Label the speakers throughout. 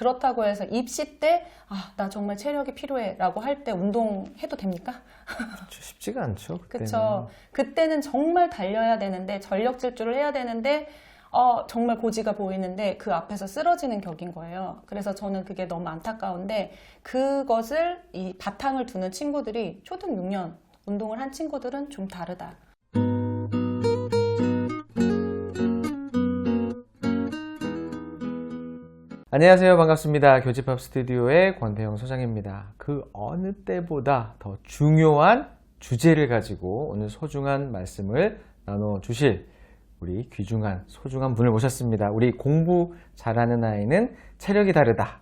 Speaker 1: 그렇다고 해서 입시 때 나 정말 체력이 필요해 라고 할 때 운동해도 됩니까?
Speaker 2: 그렇죠. 쉽지가 않죠. 그때는.
Speaker 1: 그쵸. 그때는 정말 달려야 되는데 전력 질주를 해야 되는데 정말 고지가 보이는데 그 앞에서 쓰러지는 격인 거예요. 그래서 저는 그게 너무 안타까운데 그것을 이 바탕을 두는 친구들이 초등 6년 운동을 한 친구들은 좀 다르다.
Speaker 2: 안녕하세요. 반갑습니다. 교집합 스튜디오의 권태영 소장입니다. 그 어느 때보다 더 중요한 주제를 가지고 오늘 소중한 말씀을 나눠주실 우리 귀중한 소중한 분을 모셨습니다. 우리 공부 잘하는 아이는 체력이 다르다.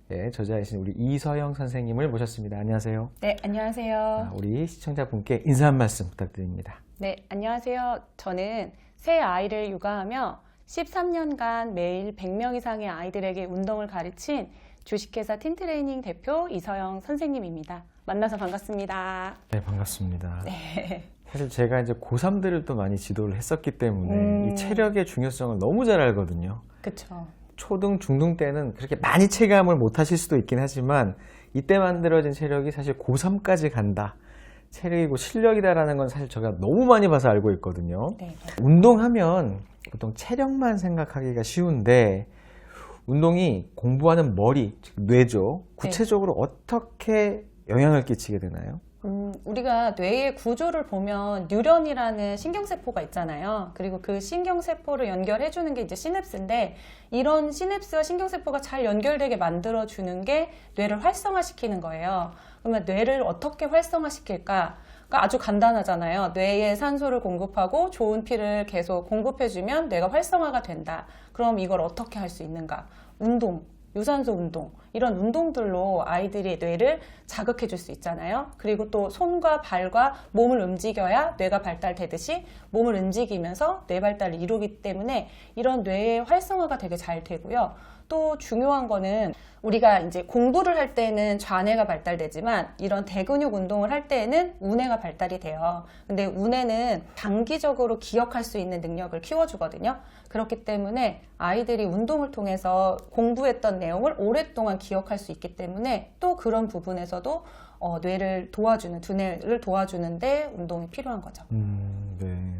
Speaker 2: 네, 저자이신 우리 이서영 선생님을 모셨습니다. 안녕하세요.
Speaker 1: 네, 안녕하세요.
Speaker 2: 우리 시청자분께 인사 한 말씀 부탁드립니다.
Speaker 1: 네, 안녕하세요. 저는 새 아이를 육아하며 13년간 매일 100명 이상의 아이들에게 운동을 가르친 주식회사 틴트레이닝 대표 이서영 선생님입니다. 만나서 반갑습니다.
Speaker 2: 네, 반갑습니다.
Speaker 1: 네.
Speaker 2: 사실 제가 이제 고3들을 또 많이 지도를 했었기 때문에 이 체력의 중요성을 너무 잘 알거든요.
Speaker 1: 그쵸.
Speaker 2: 초등, 중등 때는 그렇게 많이 체감을 못 하실 수도 있긴 하지만 이때 만들어진 체력이 사실 고3까지 간다. 체력이고 실력이다라는 건 사실 제가 너무 많이 봐서 알고 있거든요.
Speaker 1: 네.
Speaker 2: 운동하면 보통 체력만 생각하기가 쉬운데 운동이 공부하는 머리, 즉 뇌죠. 구체적으로 어떻게 영향을 끼치게 되나요?
Speaker 1: 우리가 뇌의 구조를 보면 뉴런이라는 신경세포가 있잖아요. 그리고 그 신경세포를 연결해주는 게 이제 시냅스인데 이런 시냅스와 신경세포가 잘 연결되게 만들어주는 게 뇌를 활성화시키는 거예요. 그러면 뇌를 어떻게 활성화시킬까? 그러니까 아주 간단하잖아요. 뇌에 산소를 공급하고 좋은 피를 계속 공급해주면 뇌가 활성화가 된다. 그럼 이걸 어떻게 할 수 있는가? 운동. 유산소 운동, 이런 운동들로 아이들이 뇌를 자극해 줄 수 있잖아요. 그리고 또 손과 발과 몸을 움직여야 뇌가 발달되듯이 몸을 움직이면서 뇌 발달을 이루기 때문에 이런 뇌의 활성화가 되게 잘 되고요. 또 중요한 거는 우리가 이제 공부를 할 때는 좌뇌가 발달되지만 이런 대근육 운동을 할 때에는 우뇌가 발달이 돼요. 근데 우뇌는 단기적으로 기억할 수 있는 능력을 키워주거든요. 그렇기 때문에 아이들이 운동을 통해서 공부했던 내용을 오랫동안 기억할 수 있기 때문에 또 그런 부분에서도 뇌를 도와주는, 두뇌를 도와주는데 운동이 필요한 거죠.
Speaker 2: 네.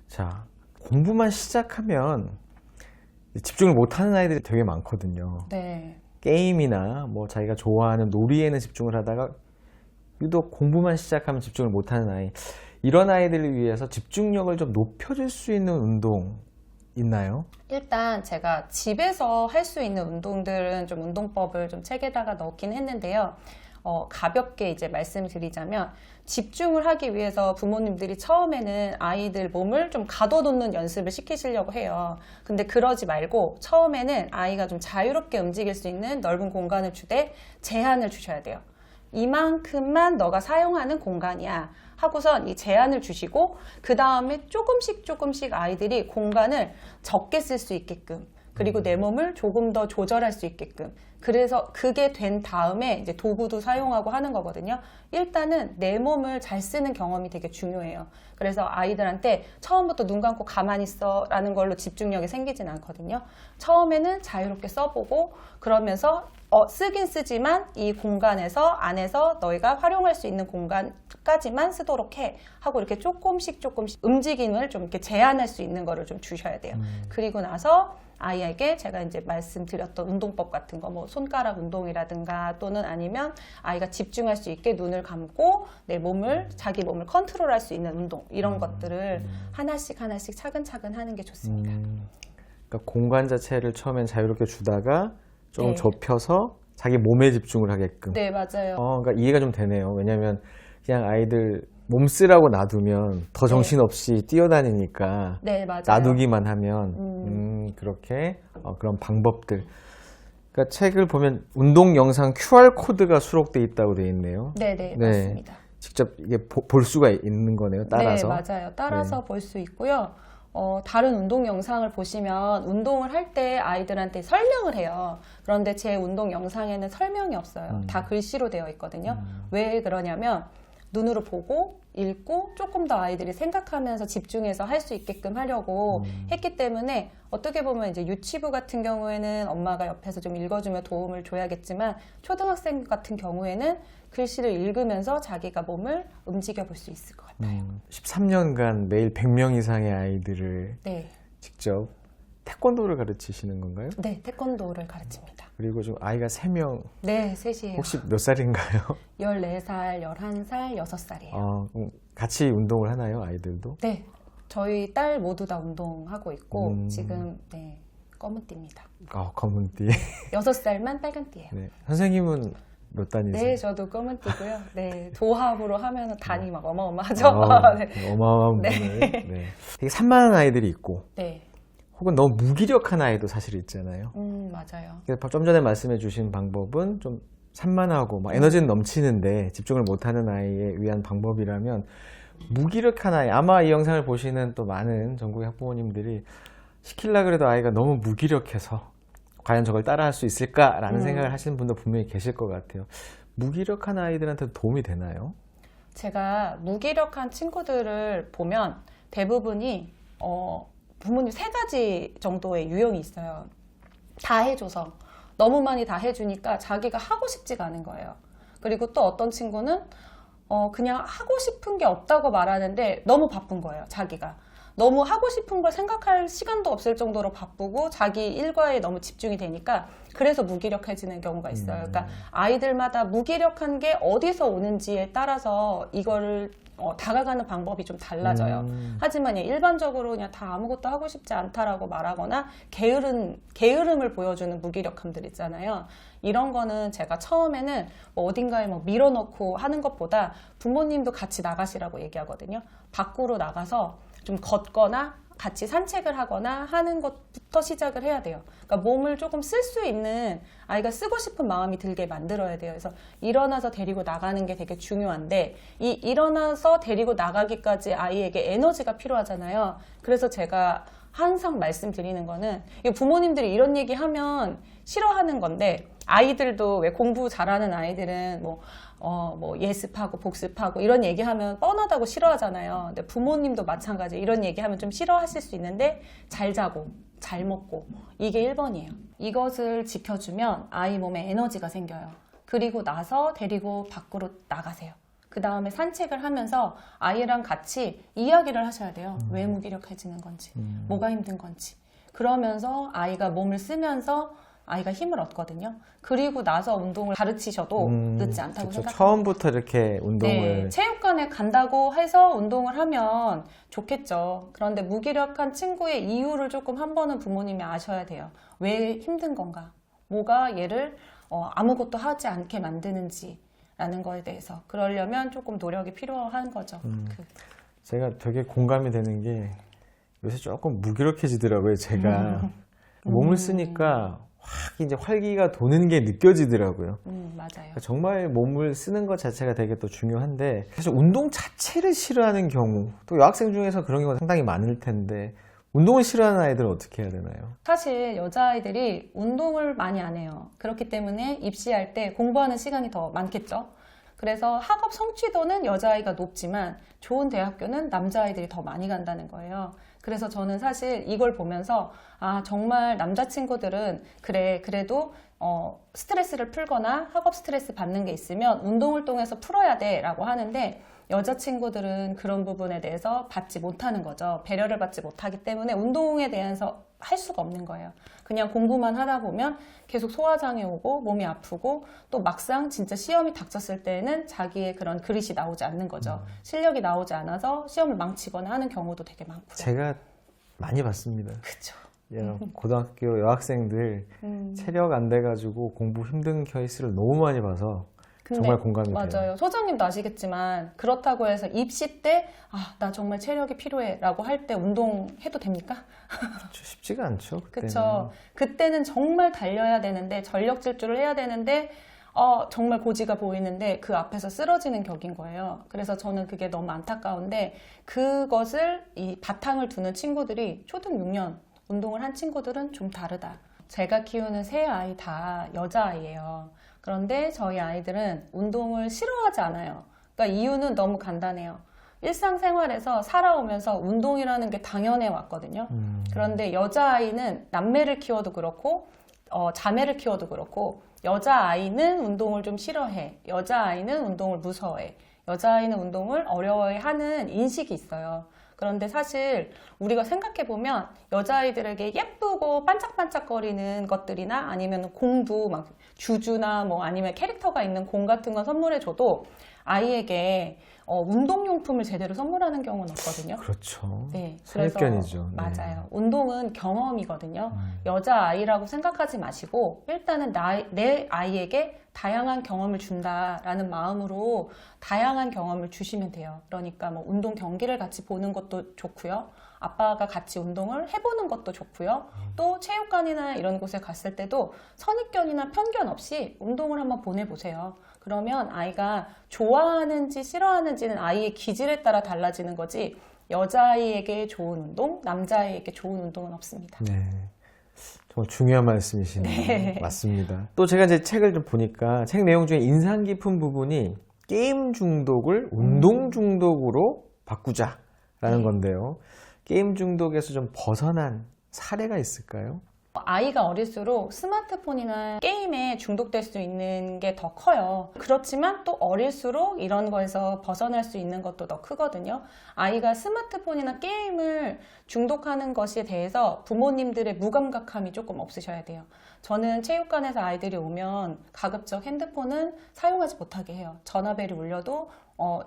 Speaker 2: 자, 공부만 시작하면 집중을 못하는 아이들이 되게 많거든요.
Speaker 1: 네.
Speaker 2: 게임이나 뭐 자기가 좋아하는 놀이에는 집중을 하다가 유독 공부만 시작하면 집중을 못하는 아이, 이런 아이들을 위해서 집중력을 좀 높여줄 수 있는 운동 있나요?
Speaker 1: 일단 제가 집에서 할 수 있는 운동들은 좀 운동법을 좀 책에다가 넣긴 했는데요. 가볍게 이제 말씀드리자면 집중을 하기 위해서 부모님들이 처음에는 아이들 몸을 좀 가둬놓는 연습을 시키시려고 해요. 근데 그러지 말고 처음에는 아이가 좀 자유롭게 움직일 수 있는 넓은 공간을 주되 제한을 주셔야 돼요. 이만큼만 너가 사용하는 공간이야 하고선 이 제한을 주시고 그 다음에 조금씩 아이들이 공간을 적게 쓸 수 있게끔 그리고 내 몸을 조금 더 조절할 수 있게끔 그래서 그게 된 다음에 이제 도구도 사용하고 하는 거거든요. 일단은 내 몸을 잘 쓰는 경험이 되게 중요해요. 그래서 아이들한테 처음부터 눈 감고 가만히 있어 라는 걸로 집중력이 생기진 않거든요. 처음에는 자유롭게 써보고 그러면서 쓰긴 쓰지만 이 공간에서 안에서 너희가 활용할 수 있는 공간까지만 쓰도록 해 하고 이렇게 조금씩 움직임을 좀 이렇게 제한할 수 있는 거를 좀 주셔야 돼요. 그리고 나서 아이에게 제가 이제 말씀드렸던 운동법 같은 거, 뭐 손가락 운동이라든가 또는 아니면 아이가 집중할 수 있게 눈을 감고 내 몸을, 자기 몸을 컨트롤할 수 있는 운동, 이런 것들을 하나씩 차근차근 하는 게 좋습니다.
Speaker 2: 그러니까 공간 자체를 처음엔 자유롭게 주다가 조금
Speaker 1: 네.
Speaker 2: 좁혀서 자기 몸에 집중을 하게끔.
Speaker 1: 네, 맞아요.
Speaker 2: 그러니까 이해가 좀 되네요. 왜냐하면 그냥 아이들 몸 쓰라고 놔두면 더 정신없이 뛰어다니니까
Speaker 1: 네, 맞아요.
Speaker 2: 놔두기만 하면 그렇게 그런 방법들. 그러니까 책을 보면 운동 영상 QR코드가 수록돼 있다고 되어 있네요.
Speaker 1: 네,
Speaker 2: 네.
Speaker 1: 맞습니다.
Speaker 2: 직접 이게 볼 수가 있는 거네요. 따라서.
Speaker 1: 네, 맞아요. 따라서 볼 수 있고요. 다른 운동 영상을 보시면 운동을 할 때 아이들한테 설명을 해요. 그런데 제 운동 영상에는 설명이 없어요. 다 글씨로 되어 있거든요. 왜 그러냐면 눈으로 보고 읽고 조금 더 아이들이 생각하면서 집중해서 할 수 있게끔 하려고 했기 때문에 어떻게 보면 이제 유치부 같은 경우에는 엄마가 옆에서 좀 읽어주며 도움을 줘야겠지만 초등학생 같은 경우에는 글씨를 읽으면서 자기가 몸을 움직여 볼 수 있을 것 같아요.
Speaker 2: 13년간 매일 100명 이상의 아이들을
Speaker 1: 네.
Speaker 2: 직접 태권도를 가르치시는 건가요?
Speaker 1: 네, 태권도를 가르칩니다.
Speaker 2: 그리고 좀 아이가 3명,
Speaker 1: 네, 셋이에요.
Speaker 2: 혹시 몇 살인가요?
Speaker 1: 14살, 11살, 6살이에요.
Speaker 2: 그럼 같이 운동을 하나요, 아이들도?
Speaker 1: 네, 저희 딸 모두 다 운동하고 있고 지금 네, 검은띠입니다.
Speaker 2: 검은띠.
Speaker 1: 6살만 빨간띠예요.
Speaker 2: 네. 선생님은 몇 단이세요?
Speaker 1: 네, 저도 검은띠고요. 네, 도합으로 하면 단이 막 어마어마하죠. 네.
Speaker 2: 어마어마한 분을. 네. 되게 산만한 아이들이 있고
Speaker 1: 네,
Speaker 2: 혹은 너무 무기력한 아이도 사실 있잖아요.
Speaker 1: 맞아요.
Speaker 2: 그래서 좀 전에 말씀해 주신 방법은 좀 산만하고 막 에너지는 넘치는데 집중을 못하는 아이에 위한 방법이라면 무기력한 아이, 아마 이 영상을 보시는 또 많은 전국의 학부모님들이 시키려고 그래도 아이가 너무 무기력해서 과연 저걸 따라할 수 있을까라는 생각을 하시는 분도 분명히 계실 것 같아요. 무기력한 아이들한테 도움이 되나요?
Speaker 1: 제가 무기력한 친구들을 보면 대부분이 부모님 3가지 정도의 유형이 있어요. 다 해줘서 너무 많이 다 해주니까 자기가 하고 싶지가 않은 거예요. 그리고 또 어떤 친구는 그냥 하고 싶은 게 없다고 말하는데 너무 바쁜 거예요. 자기가 너무 하고 싶은 걸 생각할 시간도 없을 정도로 바쁘고 자기 일과에 너무 집중이 되니까 그래서 무기력해지는 경우가 있어요. 그러니까 아이들마다 무기력한 게 어디서 오는지에 따라서 이거를 다가가는 방법이 좀 달라져요. 하지만 일반적으로 그냥 다 아무것도 하고 싶지 않다라고 말하거나 게으름을 보여주는 무기력함들 있잖아요. 이런 거는 제가 처음에는 뭐 어딘가에 뭐 밀어넣고 하는 것보다 부모님도 같이 나가시라고 얘기하거든요. 밖으로 나가서 좀 걷거나 같이 산책을 하거나 하는 것부터 시작을 해야 돼요. 그러니까 몸을 조금 쓸 수 있는 아이가 쓰고 싶은 마음이 들게 만들어야 돼요. 그래서 일어나서 데리고 나가는 게 되게 중요한데 이 일어나서 데리고 나가기까지 아이에게 에너지가 필요하잖아요. 그래서 제가 항상 말씀드리는 거는 부모님들이 이런 얘기하면 싫어하는 건데 아이들도 왜 공부 잘하는 아이들은 뭐 예습하고 복습하고 이런 얘기하면 뻔하다고 싫어하잖아요. 근데 부모님도 마찬가지 이런 얘기하면 좀 싫어하실 수 있는데 잘 자고 잘 먹고 이게 1번이에요. 이것을 지켜주면 아이 몸에 에너지가 생겨요. 그리고 나서 데리고 밖으로 나가세요. 그 다음에 산책을 하면서 아이랑 같이 이야기를 하셔야 돼요. 왜 무기력해지는 건지, 뭐가 힘든 건지. 그러면서 아이가 몸을 쓰면서 아이가 힘을 얻거든요. 그리고 나서 운동을 가르치셔도 늦지 않다고 생각합니다.
Speaker 2: 처음부터 이렇게 운동을.
Speaker 1: 네, 체육관에 간다고 해서 운동을 하면 좋겠죠. 그런데 무기력한 친구의 이유를 조금 한 번은 부모님이 아셔야 돼요. 왜 힘든 건가? 뭐가 얘를 아무것도 하지 않게 만드는지 라는 거에 대해서. 그러려면 조금 노력이 필요한 거죠.
Speaker 2: 제가 되게 공감이 되는 게 요새 조금 무기력해지더라고요. 제가 몸을 쓰니까 확 이제 활기가 도는 게 느껴지더라고요.
Speaker 1: 맞아요.
Speaker 2: 그러니까 정말 몸을 쓰는 것 자체가 되게 또 중요한데 사실 운동 자체를 싫어하는 경우 또 여학생 중에서 그런 경우가 상당히 많을 텐데 운동을 싫어하는 아이들은 어떻게 해야 되나요?
Speaker 1: 사실 여자아이들이 운동을 많이 안 해요. 그렇기 때문에 입시할 때 공부하는 시간이 더 많겠죠. 그래서 학업 성취도는 여자아이가 높지만 좋은 대학교는 남자아이들이 더 많이 간다는 거예요. 그래서 저는 사실 이걸 보면서 정말 남자친구들은 그래도 스트레스를 풀거나 학업 스트레스 받는 게 있으면 운동을 통해서 풀어야 돼 라고 하는데 여자친구들은 그런 부분에 대해서 받지 못하는 거죠. 배려를 받지 못하기 때문에 운동에 대해서 할 수가 없는 거예요. 그냥 공부만 하다 보면 계속 소화장애 오고 몸이 아프고 또 막상 진짜 시험이 닥쳤을 때는 자기의 그런 그릇이 나오지 않는 거죠. 실력이 나오지 않아서 시험을 망치거나 하는 경우도 되게 많고요.
Speaker 2: 제가 많이 봤습니다.
Speaker 1: 그렇죠.
Speaker 2: 고등학교 여학생들 체력 안 돼가지고 공부 힘든 케이스를 너무 많이 봐서 정말 공감이 돼요.
Speaker 1: 맞아요. 소장님도 아시겠지만 그렇다고 해서 입시 때 나 정말 체력이 필요해 라고 할 때 운동해도 됩니까?
Speaker 2: 그렇죠. 쉽지가 않죠.
Speaker 1: 그렇죠. 그때는 정말 달려야 되는데 전력 질주를 해야 되는데 정말 고지가 보이는데 그 앞에서 쓰러지는 격인 거예요. 그래서 저는 그게 너무 안타까운데 그것을 이 바탕을 두는 친구들이 초등 6년 운동을 한 친구들은 좀 다르다. 제가 키우는 3아이 다 여자아이예요. 그런데 저희 아이들은 운동을 싫어하지 않아요. 그러니까 이유는 너무 간단해요. 일상생활에서 살아오면서 운동이라는 게 당연해 왔거든요. 그런데 여자아이는 남매를 키워도 그렇고 자매를 키워도 그렇고 여자아이는 운동을 좀 싫어해. 여자아이는 운동을 무서워해. 여자아이는 운동을 어려워하는 인식이 있어요. 그런데 사실 우리가 생각해보면 여자아이들에게 예쁘고 반짝반짝거리는 것들이나 아니면 공도 막 주주나 뭐 아니면 캐릭터가 있는 공 같은 거 선물해줘도 아이에게 운동용품을 제대로 선물하는 경우는 없거든요.
Speaker 2: 그렇죠.
Speaker 1: 네,
Speaker 2: 선입견이죠. 네.
Speaker 1: 맞아요. 운동은 경험이거든요. 여자아이라고 생각하지 마시고 일단은 내 아이에게 다양한 경험을 준다라는 마음으로 다양한 경험을 주시면 돼요. 그러니까 뭐 운동 경기를 같이 보는 것도 좋고요. 아빠가 같이 운동을 해보는 것도 좋고요. 또 체육관이나 이런 곳에 갔을 때도 선입견이나 편견 없이 운동을 한번 보내보세요. 그러면 아이가 좋아하는지 싫어하는지는 아이의 기질에 따라 달라지는 거지 여자아이에게 좋은 운동, 남자아이에게 좋은 운동은 없습니다.
Speaker 2: 네. 정말 중요한 말씀이시네요.
Speaker 1: 네.
Speaker 2: 맞습니다. 또 제가 이제 책을 좀 보니까 책 내용 중에 인상 깊은 부분이 게임 중독을 운동 중독으로 바꾸자라는 건데요. 게임 중독에서 좀 벗어난 사례가 있을까요?
Speaker 1: 아이가 어릴수록 스마트폰이나 게임에 중독될 수 있는 게 더 커요. 그렇지만 또 어릴수록 이런 거에서 벗어날 수 있는 것도 더 크거든요. 아이가 스마트폰이나 게임을 중독하는 것에 대해서 부모님들의 무감각함이 조금 없으셔야 돼요. 저는 체육관에서 아이들이 오면 가급적 핸드폰은 사용하지 못하게 해요. 전화벨이 울려도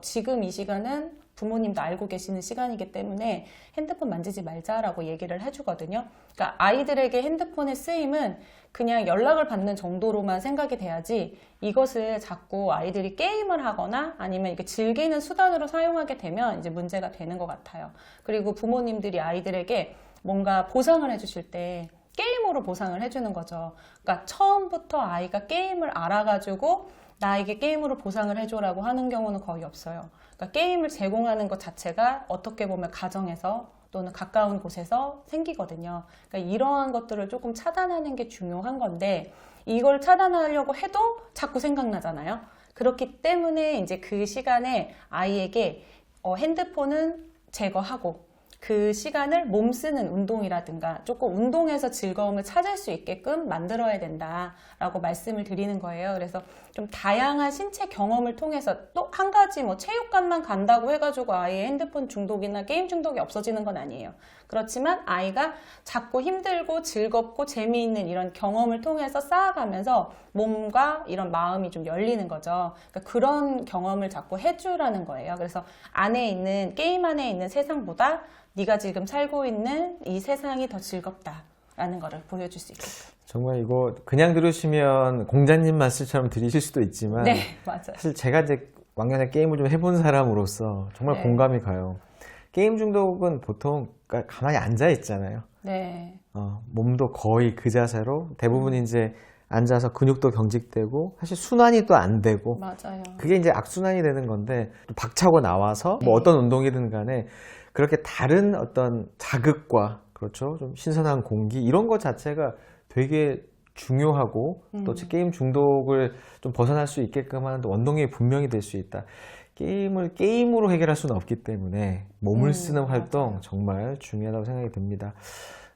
Speaker 1: 지금 이 시간은 부모님도 알고 계시는 시간이기 때문에 핸드폰 만지지 말자라고 얘기를 해주거든요. 그러니까 아이들에게 핸드폰의 쓰임은 그냥 연락을 받는 정도로만 생각이 돼야지 이것을 자꾸 아이들이 게임을 하거나 아니면 이렇게 즐기는 수단으로 사용하게 되면 이제 문제가 되는 것 같아요. 그리고 부모님들이 아이들에게 뭔가 보상을 해주실 때 게임으로 보상을 해주는 거죠. 그러니까 처음부터 아이가 게임을 알아가지고 나에게 게임으로 보상을 해줘라고 하는 경우는 거의 없어요. 그러니까 게임을 제공하는 것 자체가 어떻게 보면 가정에서 또는 가까운 곳에서 생기거든요. 그러니까 이러한 것들을 조금 차단하는 게 중요한 건데 이걸 차단하려고 해도 자꾸 생각나잖아요. 그렇기 때문에 이제 그 시간에 아이에게 핸드폰은 제거하고 그 시간을 몸 쓰는 운동이라든가 조금 운동에서 즐거움을 찾을 수 있게끔 만들어야 된다라고 말씀을 드리는 거예요. 그래서 좀 다양한 신체 경험을 통해서 또 한 가지 뭐 체육관만 간다고 해가지고 아이의 핸드폰 중독이나 게임 중독이 없어지는 건 아니에요. 그렇지만 아이가 자꾸 힘들고 즐겁고 재미있는 이런 경험을 통해서 쌓아가면서 몸과 이런 마음이 좀 열리는 거죠. 그러니까 그런 경험을 자꾸 해주라는 거예요. 그래서 게임 안에 있는 세상보다 네가 지금 살고 있는 이 세상이 더 즐겁다라는 거를 보여줄 수 있게끔.
Speaker 2: 정말 이거 그냥 들으시면 공자님 말씀처럼 들으실 수도 있지만
Speaker 1: 네, 맞아요.
Speaker 2: 사실 제가 이제 왕년에 게임을 좀 해본 사람으로서 정말
Speaker 1: 네.
Speaker 2: 공감이 가요. 게임 중독은 보통 가만히 앉아 있잖아요.
Speaker 1: 네.
Speaker 2: 몸도 거의 그 자세로 대부분 이제 앉아서 근육도 경직되고 사실 순환이 또 안 되고
Speaker 1: 맞아요.
Speaker 2: 그게 이제 악순환이 되는 건데 또 박차고 나와서 뭐
Speaker 1: 네.
Speaker 2: 어떤 운동이든 간에 그렇게 다른 어떤 자극과 그렇죠 좀 신선한 공기 이런 것 자체가 되게 중요하고 또 게임 중독을 좀 벗어날 수 있게끔 하는 원동력이 분명히 될 수 있다. 게임을 게임으로 해결할 수는 없기 때문에 몸을 쓰는 활동
Speaker 1: 맞아요.
Speaker 2: 정말 중요하다고 생각이 듭니다.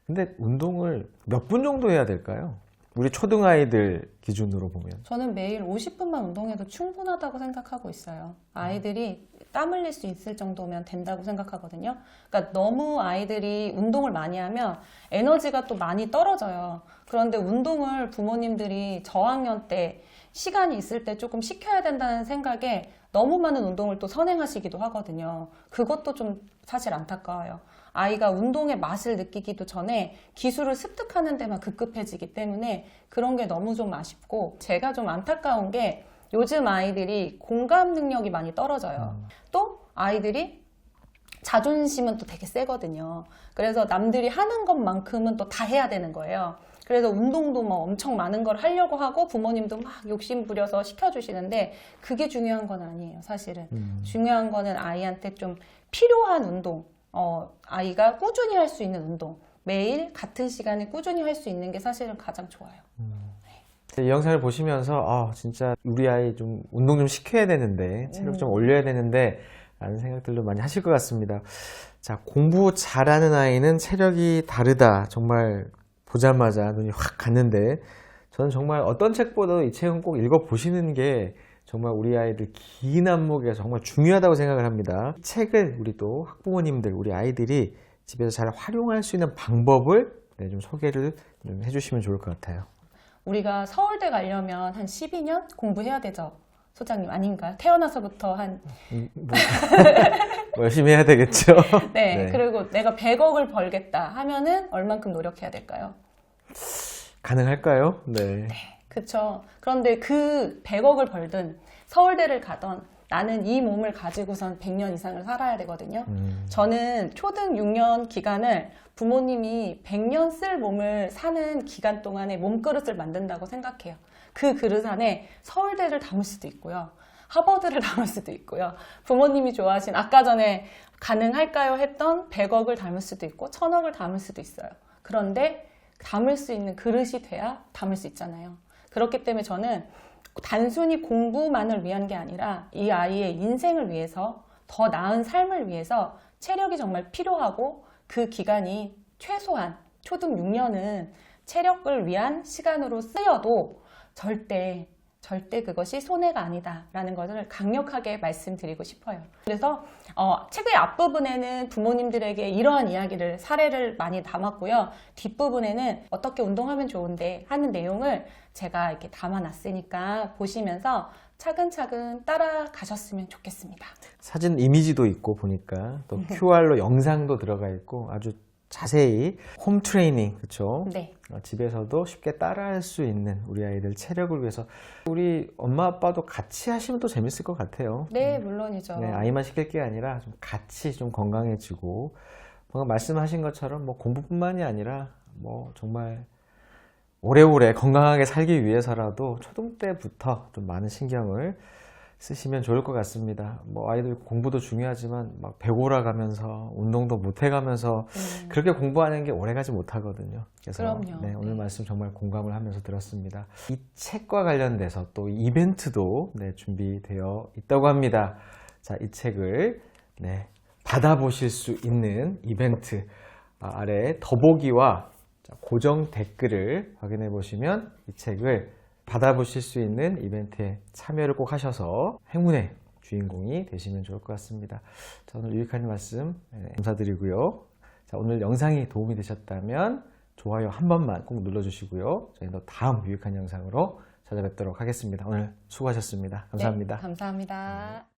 Speaker 2: 근데 운동을 몇 분 정도 해야 될까요? 우리 초등아이들 기준으로 보면.
Speaker 1: 저는 매일 50분만 운동해도 충분하다고 생각하고 있어요. 아이들이 땀 흘릴 수 있을 정도면 된다고 생각하거든요. 그러니까 너무 아이들이 운동을 많이 하면 에너지가 또 많이 떨어져요. 그런데 운동을 부모님들이 저학년 때 시간이 있을 때 조금 시켜야 된다는 생각에 너무 많은 운동을 또 선행하시기도 하거든요. 그것도 좀 사실 안타까워요. 아이가 운동의 맛을 느끼기도 전에 기술을 습득하는 데만 급급해지기 때문에 그런 게 너무 좀 아쉽고 제가 좀 안타까운 게 요즘 아이들이 공감 능력이 많이 떨어져요. 또 아이들이 자존심은 또 되게 세거든요. 그래서 남들이 하는 것만큼은 또 다 해야 되는 거예요. 그래서 운동도 뭐 엄청 많은 걸 하려고 하고 부모님도 막 욕심 부려서 시켜주시는데 그게 중요한 건 아니에요, 사실은. 중요한 거는 아이한테 좀 필요한 운동, 아이가 꾸준히 할 수 있는 운동, 매일 같은 시간에 꾸준히 할 수 있는 게 사실은 가장 좋아요.
Speaker 2: 이 영상을 보시면서 진짜 우리 아이 좀 운동 좀 시켜야 되는데 체력 좀 올려야 되는데 라는 생각들도 많이 하실 것 같습니다. 자, 공부 잘하는 아이는 체력이 다르다. 정말 보자마자 눈이 확 갔는데 저는 정말 어떤 책보다도 이 책은 꼭 읽어보시는 게 정말 우리 아이들 긴 안목에서 정말 중요하다고 생각을 합니다. 이 책을 우리 또 학부모님들, 우리 아이들이 집에서 잘 활용할 수 있는 방법을 좀 소개를 좀 해주시면 좋을 것 같아요.
Speaker 1: 우리가 서울대 가려면 한 12년 공부해야 되죠. 소장님 아닌가요? 태어나서부터 한
Speaker 2: 뭐 열심히 해야 되겠죠.
Speaker 1: 네, 그리고 내가 100억을 벌겠다 하면은 얼만큼 노력해야 될까요?
Speaker 2: 가능할까요? 네.
Speaker 1: 그렇죠. 그런데 그 100억을 벌든 서울대를 가던 나는 이 몸을 가지고선 100년 이상을 살아야 되거든요. 저는 초등 6년 기간을 부모님이 100년 쓸 몸을 사는 기간 동안에 몸그릇을 만든다고 생각해요. 그 그릇 안에 서울대를 담을 수도 있고요. 하버드를 담을 수도 있고요. 부모님이 좋아하신 아까 전에 가능할까요 했던 100억을 담을 수도 있고 1000억을 담을 수도 있어요. 그런데 담을 수 있는 그릇이 돼야 담을 수 있잖아요. 그렇기 때문에 저는 단순히 공부만을 위한 게 아니라 이 아이의 인생을 위해서 더 나은 삶을 위해서 체력이 정말 필요하고 그 기간이 최소한 초등 6년은 체력을 위한 시간으로 쓰여도 절대 그것이 손해가 아니다라는 것을 강력하게 말씀드리고 싶어요. 그래서 책의 앞부분에는 부모님들에게 이러한 이야기를 사례를 많이 담았고요. 뒷부분에는 어떻게 운동하면 좋은데 하는 내용을 제가 이렇게 담아놨으니까 보시면서 차근차근 따라가셨으면 좋겠습니다.
Speaker 2: 사진 이미지도 있고 보니까 또 QR로 영상도 들어가 있고 아주 자세히 홈 트레이닝, 그렇죠?
Speaker 1: 네.
Speaker 2: 집에서도 쉽게 따라할 수 있는 우리 아이들 체력을 위해서 우리 엄마 아빠도 같이 하시면 또 재밌을 것 같아요.
Speaker 1: 네, 물론이죠.
Speaker 2: 네, 아이만 시킬 게 아니라 좀 같이 좀 건강해지고 방금 말씀하신 것처럼 뭐 공부뿐만이 아니라 뭐 정말 오래오래 건강하게 살기 위해서라도 초등 때부터 좀 많은 신경을 쓰시면 좋을 것 같습니다. 뭐 아이들 공부도 중요하지만 막 배고라 가면서 운동도 못 해가면서 그렇게 공부하는 게 오래가지 못하거든요. 그래서
Speaker 1: 그럼요.
Speaker 2: 네, 오늘 말씀 정말 공감을 하면서 들었습니다. 이 책과 관련돼서 또 이벤트도 준비되어 있다고 합니다. 자, 이 책을 받아보실 수 있는 이벤트 아래 더보기와 고정 댓글을 확인해 보시면 이 책을 받아보실 수 있는 이벤트에 참여를 꼭 하셔서 행운의 주인공이 되시면 좋을 것 같습니다. 자, 오늘 유익한 말씀 감사드리고요. 자, 오늘 영상이 도움이 되셨다면 좋아요 한 번만 꼭 눌러주시고요. 저희는 다음 유익한 영상으로 찾아뵙도록 하겠습니다. 오늘 수고하셨습니다. 감사합니다.
Speaker 1: 네, 감사합니다.